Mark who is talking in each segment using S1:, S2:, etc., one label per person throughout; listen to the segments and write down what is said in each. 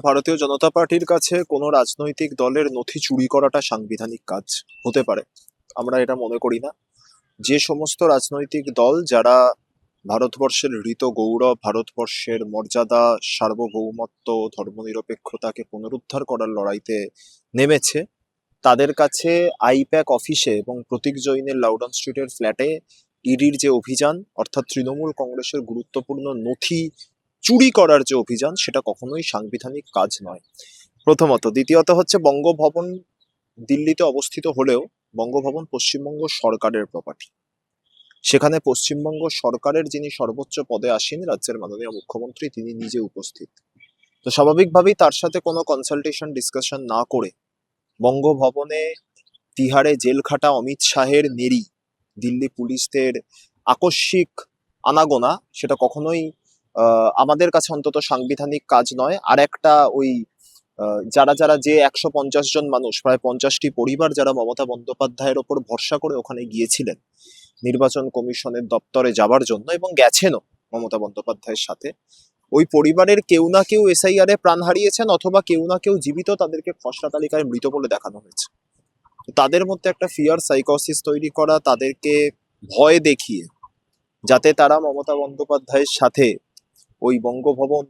S1: ভারতীয় জনতা পার্টির কাছে কোনো রাজনৈতিক দলের নথি চুরি করাটা সাংবিধানিক কাজ হতে পারে, আমরা এটা মনে করি না। যে সমস্ত রাজনৈতিক দল যারা ভারতবর্ষের হৃত গৌরব, ভারতবর্ষের মর্যাদা, সার্বভৌমত্ব, ধর্মনিরপেক্ষতাকে পুনরুদ্ধার করার লড়াইতে নেমেছে, তাদের কাছে আইপ্যাক অফিসে এবং প্রতীক জৈনের লাউডন স্ট্রিটের ফ্ল্যাটে ইডির যে অভিযান, অর্থাৎ তৃণমূল কংগ্রেসের গুরুত্বপূর্ণ নথি চুরি করার যে অভিযান, সেটা কখনোই সাংবিধানিক কাজ নয়, প্রথমত। দ্বিতীয়ত হচ্ছে, বঙ্গভবন দিল্লিতে অবস্থিত হলেও বঙ্গভবন পশ্চিমবঙ্গ সরকারের প্রপার্টি। সেখানে পশ্চিমবঙ্গ সরকারের যিনি সর্বোচ্চ পদে আসীন, রাজ্যের মাননীয় মুখ্যমন্ত্রী, তিনি নিজে উপস্থিত। তো স্বাভাবিকভাবেই তার সাথে কোনো কনসালটেশন ডিসকাশন না করে বঙ্গভবনে তিহারে জেল খাটা অমিত শাহের নেড়ি দিল্লি পুলিশদের আকস্মিক আনাগোনা, সেটা কখনোই আমাদের কাছে অন্তত সাংবিধানিক কাজ নয়। আর একটা ওই যারা যারা যে 150 জন মানুষ, প্রায় 50টি পরিবার, যারা মমতা বন্দ্যোপাধ্যায়ের ওপর ভরসা করে ওখানে গিয়েছিলেন নির্বাচন কমিশনের দপ্তরে যাবার জন্য, এবং গেছেনও মমতা বন্দ্যোপাধ্যায়ের সাথে, ওই পরিবারের কেউ না কেউ এসআইআর এ প্রাণ হারিয়েছেন, অথবা কেউ না কেউ জীবিত, তাদেরকে খসড়া তালিকায় মৃত বলে দেখানো হয়েছে। তাদের মধ্যে একটা ফিয়ার সাইকোসিস তৈরি করা, তাদেরকে ভয় দেখিয়ে যাতে তারা মমতা বন্দ্যোপাধ্যায়ের সাথে ওই বঙ্গভবন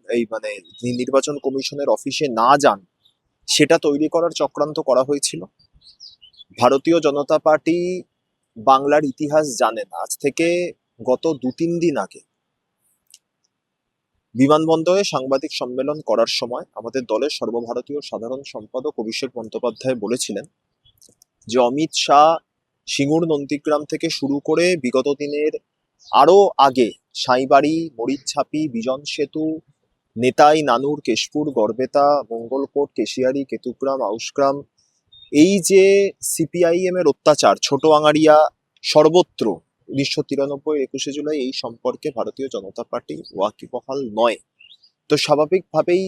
S1: নির্বাচন কমিশনের অফিসে না যান, সেটা তৈরি করার চক্রান্ত করা হয়েছিল। ভারতীয় জনতা পার্টি বাংলার ইতিহাস জানে না। আজ থেকে গত 2-3 দিন আগে বিমানবন্দরে সাংবাদিক সম্মেলন করার সময় আমাদের দলের সর্বভারতীয় সাধারণ সম্পাদক অভিষেক বন্দ্যোপাধ্যায় বলেছিলেন যে অমিত শাহ সিঙ্গুর নন্দীগ্রাম থেকে শুরু করে বিগত দিনের আরো আগে সাঁইবাড়ি, মরিচছাপি, বিজন সেতু, নেতাই, নানুর, কেশপুর, গড়বেতা, মঙ্গলকোট, কেশিয়ারি, কেতুগ্রাম, আউশগ্রাম, এই যে সিপিআইএম এর অত্যাচার ছোট আঙারিয়া সর্বত্র 1993 21শে জুলাই, এই সম্পর্কে ভারতীয় জনতা পার্টি ওয়াকিবহাল নয়। তো স্বাভাবিকভাবেই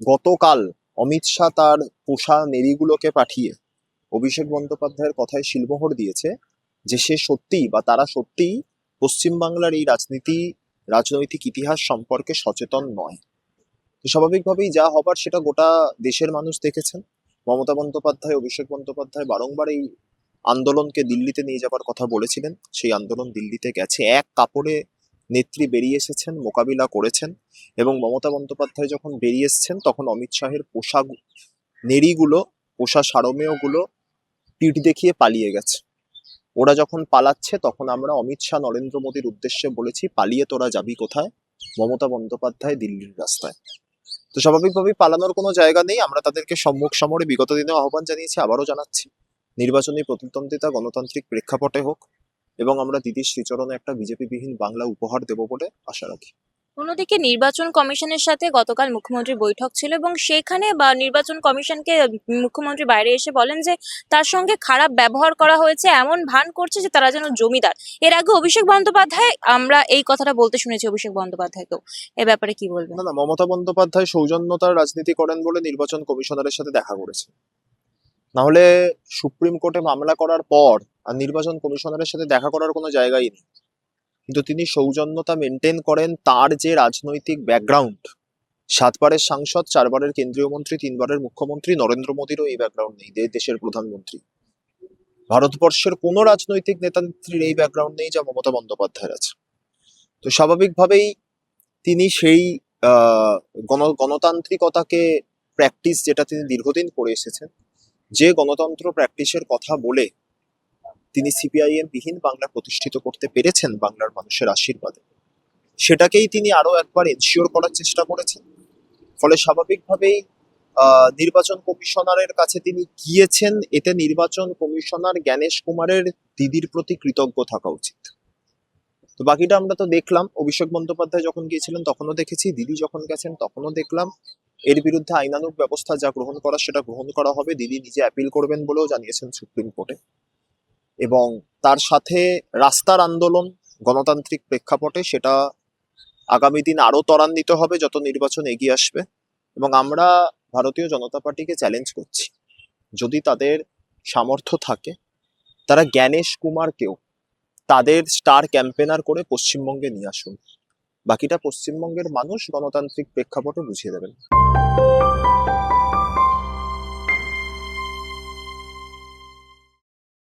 S1: গতকাল অমিত শাহ তার পোষা নেড়িগুলোকে পাঠিয়ে অভিষেক বন্দ্যোপাধ্যায়ের কথায় শিলমোহর দিয়েছে যে সে সত্যিই বা তারা সত্যিই পশ্চিমবাংলার এই রাজনৈতিক ইতিহাস সম্পর্কে সচেতন নয়। তো স্বাভাবিকভাবেই যা হবার সেটা গোটা দেশের মানুষ দেখেছেন। মমতা বন্দ্যোপাধ্যায়, অভিষেক বন্দ্যোপাধ্যায় বারংবার এই আন্দোলনকে দিল্লিতে নিয়ে যাবার কথা বলেছিলেন। সেই আন্দোলন দিল্লিতে গেছে, এক কাপড়ে নেত্রী বেরিয়ে এসেছেন, মোকাবিলা করেছেন, এবং মমতা বন্দ্যোপাধ্যায় যখন বেরিয়ে এসেছেন তখন অমিত শাহের পোশাক নেড়িগুলো, পোষা সারমেয়গুলো পিঠ দেখিয়ে পালিয়ে গেছে। ওরা যখন পালাচ্ছে তখন আমরা অমিত শাহ নরেন্দ্র মোদীর উদ্দেশ্যে বলেছি, পালিয়ে তোরা যাবি কোথায়? মমতা বন্দ্যোপাধ্যায় দিল্লির রাস্তায়। তো স্বাভাবিকভাবেই পালানোর কোনো জায়গা নেই। আমরা তাদেরকে সম্মুখ সমরে বিগত দিনেও আহ্বান জানিয়েছি, আবারও জানাচ্ছি, নির্বাচনী প্রতিদ্বন্দ্বিতা গণতান্ত্রিক প্রেক্ষাপটে হোক, এবং আমরা দিদির শ্রীচরণে একটা বিজেপি বিহীন বাংলা উপহার দেব বলে আশা রাখি।
S2: অন্যদিকে নির্বাচন কমিশনের সাথে গতকাল মুখ্যমন্ত্রীর বৈঠক ছিল এবং সেখানে নির্বাচন কমিশনকে মুখ্যমন্ত্রী বাইরে এসে বলেন যে তার সঙ্গে খারাপ ব্যবহার করা হয়েছে, এমন ভান করছে যে তারা যেন জমিদার। এর আগে অভিষেক বন্দ্যোপাধ্যায়, আমরা এই কথাটা বলতে শুনেছি অভিষেক বন্দ্যোপাধ্যায়কেও। এ ব্যাপারে কি বলবেন?
S1: না, মমতা বন্দ্যোপাধ্যায় সৌজন্যতার রাজনীতি করেন বলে নির্বাচন কমিশনারের সাথে দেখা করেছে। না হলে সুপ্রিম কোর্টে মামলা করার পর আর নির্বাচন কমিশনারের সাথে দেখা করার কোনো জায়গাই নেই। কিন্তু তিনি সৌজন্যতা মেনটেন করেন। তার যে রাজনৈতিক ব্যাকগ্রাউন্ড, 7বারের সাংসদ, 4বারের কেন্দ্রীয় মন্ত্রী, 3বারের মুখ্যমন্ত্রী, নরেন্দ্র মোদীরও এই ব্যাকগ্রাউন্ড নেই, দেশের প্রধানমন্ত্রী। ভারতবর্ষের কোন রাজনৈতিক নেত্রীর এই ব্যাকগ্রাউন্ড নেই যা মমতা বন্দ্যোপাধ্যায়ের আছে। তো স্বাভাবিকভাবেই তিনি সেই গণতান্ত্রিকতাকে প্র্যাকটিস, যেটা তিনি দীর্ঘদিন করে এসেছেন, যে গণতন্ত্র প্র্যাকটিসের কথা বলে তিনি সিপিআইএম বিহীন বাংলা প্রতিষ্ঠিত করতে পেরেছেন বাংলার মানুষের আশীর্বাদে, সেটাকেই তিনি আরো একবার এনশিওর করার চেষ্টা করেছেন। ফলে স্বাভাবিকভাবেই নির্বাচন কমিশনারের কাছে তিনি গিয়েছেন, এতে নির্বাচন কমিশনার জ্ঞানেশ কুমারের দিদির প্রতি কৃতজ্ঞ থাকা উচিত। তো বাকিটা আমরা তো দেখলাম, অভিষেক বন্দ্যোপাধ্যায় যখন গিয়েছিলেন তখনও দেখেছি, দিদি যখন গেছেন তখনও দেখলাম। এর বিরুদ্ধে আইনানুগ ব্যবস্থা যা গ্রহণ করা সেটা গ্রহণ করা হবে। দিদি নিজে অ্যাপিল করবেন বলেও জানিয়েছেন সুপ্রিম কোর্টে। এবং তার সাথে রাস্তার আন্দোলন গণতান্ত্রিক প্রেক্ষাপটে, সেটা আগামী দিন আরো ত্বরান্বিত হবে যত নির্বাচন এগিয়ে আসবে। এবং আমরা ভারতীয় জনতা পার্টিকে চ্যালেঞ্জ করছি, যদি তাদের সামর্থ্য থাকে তারা জ্ঞানেশ কুমারকেও তাদের স্টার ক্যাম্পেনার করে পশ্চিমবঙ্গে নিয়ে আসুন। বাকিটা পশ্চিমবঙ্গের মানুষ গণতান্ত্রিক প্রেক্ষাপটে বুঝিয়ে দেবেন।